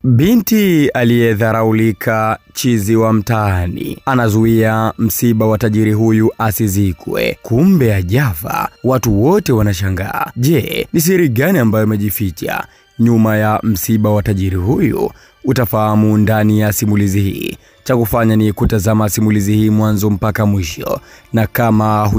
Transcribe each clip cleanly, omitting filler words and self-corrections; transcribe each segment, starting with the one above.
Binti aliyedharaulika, chizi wa mtaani, anazuia msiba wa tajiri huyu asizikwe. Kumbe ajafa. Watu wote wanashangaa. Je, ni siri gani ambayo imejificha nyuma ya msiba wa tajiri huyu? Utafahamu ndani ya simulizi hii. Cha kufanya ni kutazama simulizi hii mwanzo mpaka mwisho. Na kama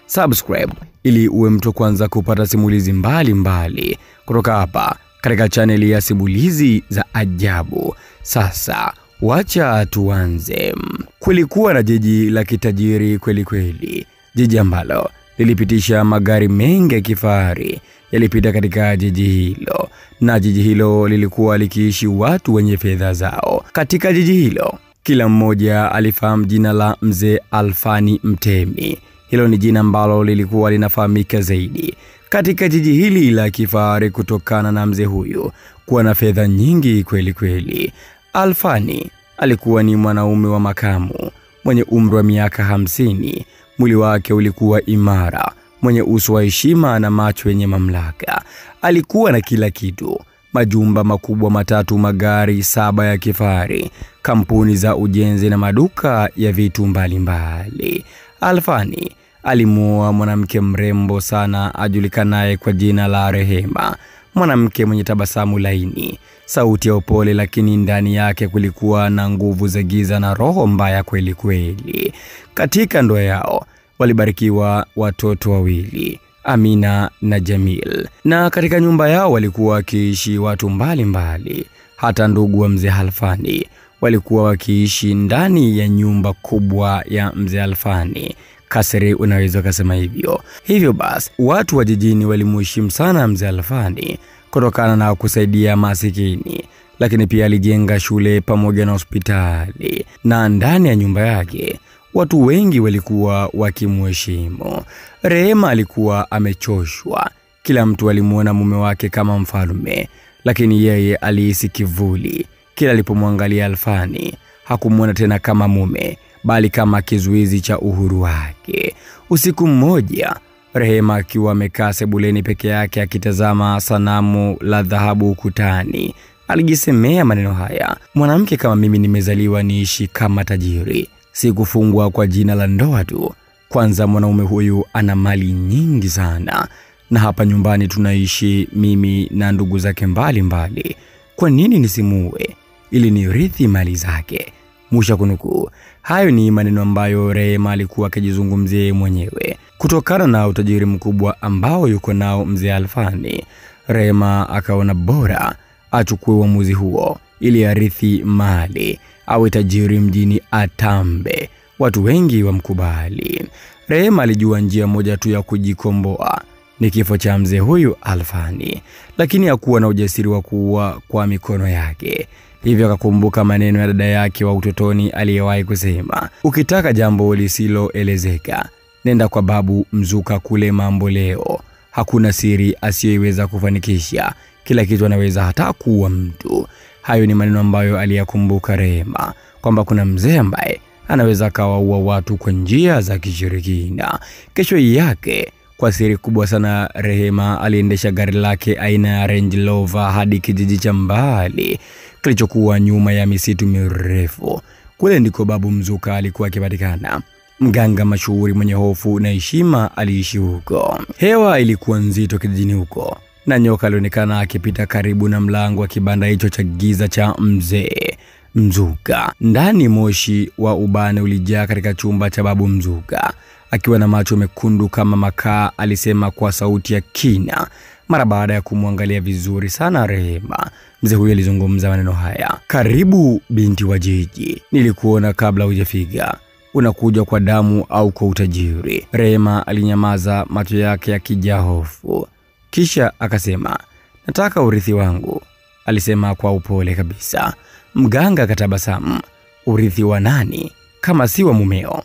subscribe ili uwe mtu kwanza kupata simulizi mbalimbali kutoka hapa katika chaneli ya simulizi za ajabu. Sasa wacha tuanze. Kulikuwa na jiji la kitajiri kweli. Jiji ambalo lilipitisha magari mengi ya kifahari yalipita katika jiji hilo, na jiji hilo lilikuwa likiishi watu wenye fedha zao. Katika jiji hilo kila mmoja alifahamu jina la Mzee Alfani Mtemi. Hilo ni jina ambalo lilikuwa linafahamika zaidi katika jiji hili la kifahari kutokana na mzee huyu kuwa na fedha nyingi kweli. Alfani alikuwa ni mwanaume wa makamu mwenye umri wa miaka 50. Mwili wake ulikuwa imara, mwenye uso wa heshima na macho yenye mamlaka. Alikuwa na kila kitu: majumba makubwa matatu, magari 7 ya kifahari, kampuni za ujenzi na maduka ya vitu mbalimbali. Alfani alimuoa mwanamke mrembo sana ajulikanaye kwa jina la Rehema. Mwanamke mwenye tabasamu laini, sauti ya upole, lakini ndani yake kulikuwa na nguvu za giza na roho mbaya kweli. Katika ndoa yao walibarikiwa watoto wawili, Amina na Jamil. Na katika nyumba yao walikuwa wakiishi watu mbalimbali. Hata ndugu wa Mzee Alfani walikuwa wakiishi ndani ya nyumba kubwa ya Mzee Alfani. Kasri, unaweza kusema hivyo. Hivyo basi watu wa jijini walimheshimu sana Mzee Alfani kutokana na kusaidia masikini, lakini pia alijenga shule pamoja na hospitali, na ndani ya nyumba yake watu wengi walikuwa wakimheshimu. Rehema alikuwa amechoshwa. Kila mtu alimuona mume wake kama mfalme, lakini yeye alihisi kivuli. Kila alipomwangalia Alfani hakumuona tena kama mume, bali kama kizuizi cha uhuru wake. Usiku mmoja, Rehema akiwa amekaa sebuleni peke yake akitazama sanamu la dhahabu ukutani, alijisemea maneno haya: mwanamke kama mimi nimezaliwa niishi kama tajiri, si kufungwa kwa jina la ndoa tu. Kwanza mwanaume huyu ana mali nyingi sana, na hapa nyumbani tunaishi mimi na ndugu zake mbalimbali. Kwa nini nisimuue ili nirithi mali zake? Mwisho kunukuu. Hayo ni maneno ambayo Rehema alikuwa akijizungumzia mwenyewe. Kutokana na utajiri mkubwa ambao yuko nao Mzee Alfani, Rehema akaona bora achukue uamuzi huo ili arithi mali, awe tajiri mjini, atambe, watu wengi wamkubali. Rehema alijua njia moja tu ya kujikomboa, ni kifo cha mzee huyu Alfani, lakini hakuwa na ujasiri wa kuua kwa mikono yake. Hivyo akakumbuka maneno ya dada yake wa utotoni aliyewahi kusema: ukitaka jambo lisiloelezeka, nenda kwa babu Mzuka kule Mambo Leo. Hakuna siri asiyeweza kufanikisha, kila kitu anaweza, hata kuua mtu. Hayo ni maneno ambayo aliyakumbuka Rehema, kwamba kuna mzee ambaye anaweza kawaua watu kwa njia za kishirikina. Kesho yake, kwa siri kubwa sana, Rehema aliendesha gari lake aina ya Range Rover hadi kijiji cha mbali kilichokuwa nyuma ya misitu mirefu. Kule ndiko babu Mzuka alikuwa akipatikana. Mganga mashuhuri mwenye hofu na heshima aliishi huko. Hewa ilikuwa nzito kijijini huko, na nyoka alionekana akipita karibu na mlango wa kibanda hicho cha giza cha Mzee Mzuka. Ndani moshi wa ubane ulijaa katika chumba cha babu Mzuka. Akiwa na macho mekundu kama makaa, alisema kwa sauti ya kina mara baada ya kumwangalia vizuri sana Rehema. Mzee huyo alizungumza maneno haya: karibu binti wa jiji, nilikuona kabla hujafika. Unakuja kwa damu au kwa utajiri? Rehema alinyamaza, macho yake yakijaa hofu. Kisha akasema, nataka urithi wangu, alisema kwa upole kabisa. Mganga akatabasamu. Urithi wa nani kama si wa mumeo?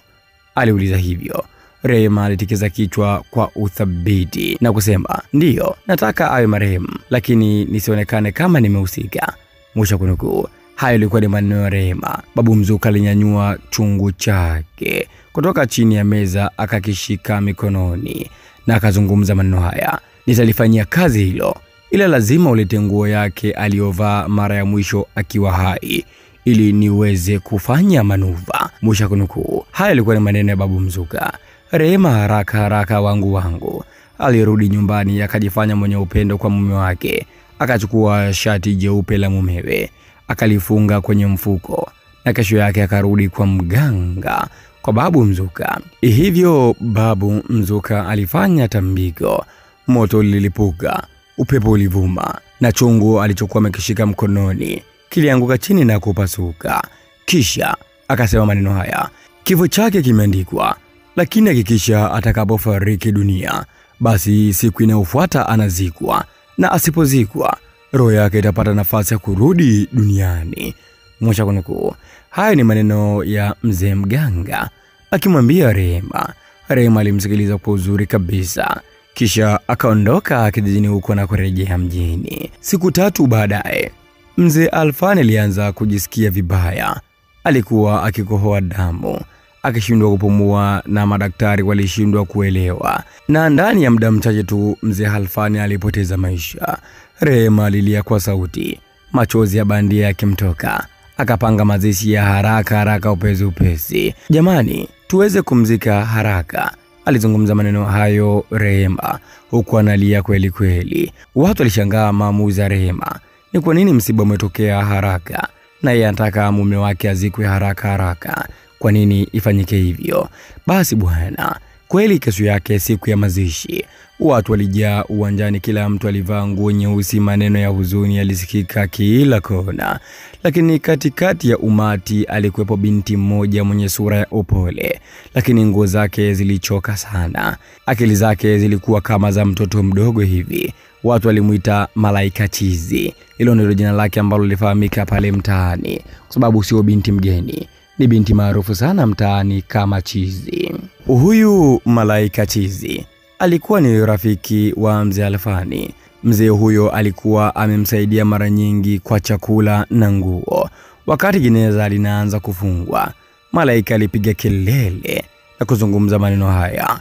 Aliuliza hivyo. Rehema alitikisa kichwa kwa uthabiti na kusema, ndiyo, nataka awe marehemu, lakini nisionekane kama nimehusika. Mwisho kunukuu. Hayo ilikuwa ni maneno ya Rehema. Babu Mzuka alinyanyua chungu chake kutoka chini ya meza, akakishika mikononi na akazungumza maneno haya: nitalifanyia kazi hilo ila lazima ulete nguo yake aliyovaa mara ya mwisho akiwa hai ili niweze kufanya manuva. Mwisho wa kunukuu. Haya yalikuwa ni maneno ya Babu Mzuka. Rehema haraka haraka wangu alirudi nyumbani, akajifanya mwenye upendo kwa mume wake. Akachukua shati jeupe la mumewe, akalifunga kwenye mfuko, na kesho yake akarudi kwa mganga kwa Babu Mzuka. Hivyo Babu Mzuka alifanya tambiko. Moto lilipuka, upepo ulivuma, na chungu alichokuwa amekishika mkononi kilianguka chini na kupasuka. Kisha akasema maneno haya: kifo chake kimeandikwa, lakini hakikisha atakapofariki dunia, basi siku inayofuata anazikwa, na asipozikwa roho yake itapata nafasi ya kurudi duniani. Mwisho wa kunukuu. Haya ni maneno ya mzee mganga akimwambia Rehema. Rehema alimsikiliza kwa uzuri kabisa, kisha akaondoka kijijini huko na kurejea mjini. Siku 3 baadaye, mzee Alfani alianza kujisikia vibaya. Alikuwa akikohoa damu, akishindwa kupumua, na madaktari walishindwa kuelewa. Na ndani ya muda mchache tu mzee Alfani alipoteza maisha. Rehema alilia kwa sauti, machozi ya bandia yakimtoka. Akapanga mazishi ya haraka upesi. Jamani, tuweze kumzika haraka. Alizungumza maneno hayo Rehema huku analia kweli. Watu walishangaa maamuzi ya Rehema. Ni kwa nini msiba umetokea haraka na yeye anataka mume wake azikwe haraka? Kwa nini ifanyike hivyo? Basi bwana, kweli kesho yake siku ya mazishi, watu walijaa uwanjani, kila mtu alivaa nguo nyeusi. Maneno ya huzuni yalisikika kila kona. Lakini katikati ya umati alikuwepo binti mmoja mwenye sura ya upole, lakini nguo zake zilichoka sana. Akili zake zilikuwa kama za mtoto mdogo hivi. Watu walimuita Malaika Chizi. Hilo ndilo jina lake ambalo lifahamika pale mtaani, kwa sababu sio binti mgeni, ni binti maarufu sana mtaani kama Chizi. Huyu Malaika Chizi alikuwa ni rafiki wa mzee Alfani. Mzee huyo alikuwa amemsaidia mara nyingi kwa chakula na nguo. Wakati jeneza linaanza kufungwa, Malaika alipiga kelele na kuzungumza maneno haya: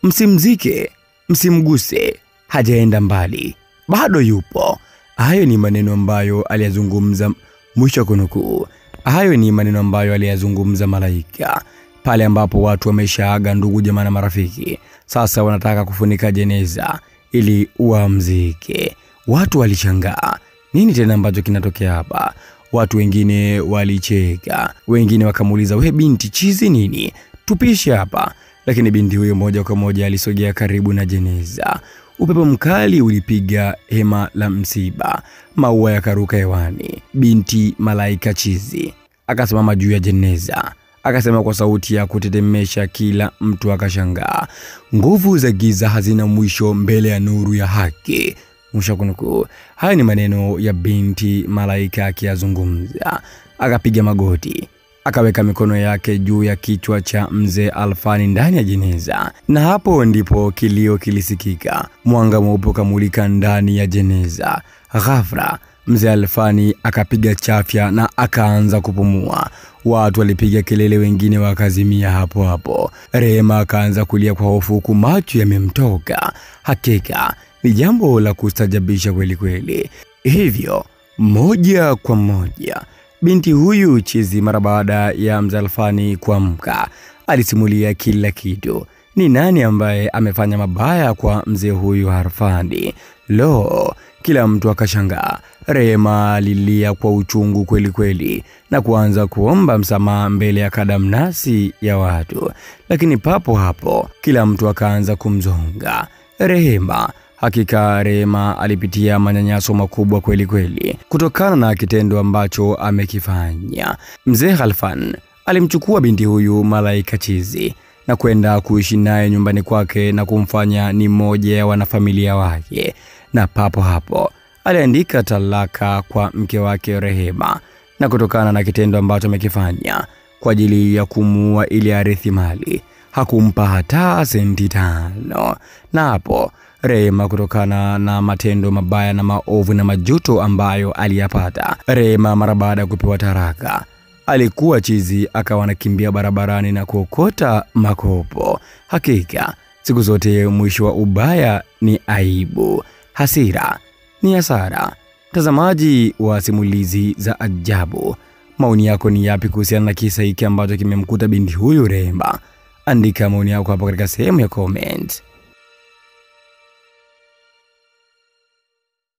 msimzike, msimguse, hajaenda mbali, bado yupo. Hayo ni maneno ambayo aliyazungumza. Mwisho kunukuu. Hayo ni maneno ambayo aliyazungumza Malaika pale ambapo watu wameshaaga ndugu, jamaa na marafiki. Sasa wanataka kufunika jeneza ili wamzike. Watu walishangaa, nini tena ambacho kinatokea hapa? Watu wengine walicheka, wengine wakamuuliza, we binti Chizi, nini tupishe hapa? Lakini binti huyo moja kwa moja alisogea karibu na jeneza. Upepo mkali ulipiga hema la msiba, maua yakaruka hewani. Binti Malaika Chizi akasimama juu ya jeneza, akasema kwa sauti ya kutetemesha, kila mtu akashangaa: nguvu za giza hazina mwisho mbele ya nuru ya haki. Mwisho kunukuu. Haya ni maneno ya binti Malaika akiyazungumza. Akapiga magoti, akaweka mikono yake juu ya kichwa cha mzee Alfani ndani ya jeneza, na hapo ndipo kilio kilisikika. Mwanga mweupe ukamulika ndani ya jeneza. Ghafla mzee Alfani akapiga chafya na akaanza kupumua. Watu walipiga kelele, wengine wakazimia hapo. Rehema akaanza kulia kwa hofu huku macho yamemtoka. Hakika ni jambo la kustajabisha kweli. Hivyo moja kwa moja binti huyu Chizi, mara baada ya mzee Alfani kuamka, alisimulia kila kitu. Ni nani ambaye amefanya mabaya kwa mzee huyu Alfani? Lo, kila mtu akashangaa. Rehema alilia kwa uchungu kweli na kuanza kuomba msamaha mbele ya kadamnasi ya watu. Lakini papo hapo kila mtu akaanza kumzonga Rehema. Hakika Rehema alipitia manyanyaso makubwa kweli kutokana na kitendo ambacho amekifanya. Mzee Alfani alimchukua binti huyu Malaika Chizi na kwenda kuishi naye nyumbani kwake na kumfanya ni mmoja ya wanafamilia wake, na papo hapo aliandika talaka kwa mke wake Rehema, na kutokana na kitendo ambacho amekifanya kwa ajili ya kumuua ili arithi mali, hakumpa hata senti 5. Na hapo Rehema, kutokana na matendo mabaya na maovu na majuto ambayo aliyapata, Rehema mara baada ya kupewa taraka, alikuwa Chizi akawa anakimbia barabarani na kuokota makopo. Hakika siku zote mwisho wa ubaya ni aibu. Hasira ni hasara. Mtazamaji wa simulizi za ajabu, maoni yako ni yapi kuhusiana na kisa hiki ambacho kimemkuta binti huyu Rehema? Andika maoni yako hapo katika sehemu ya comment.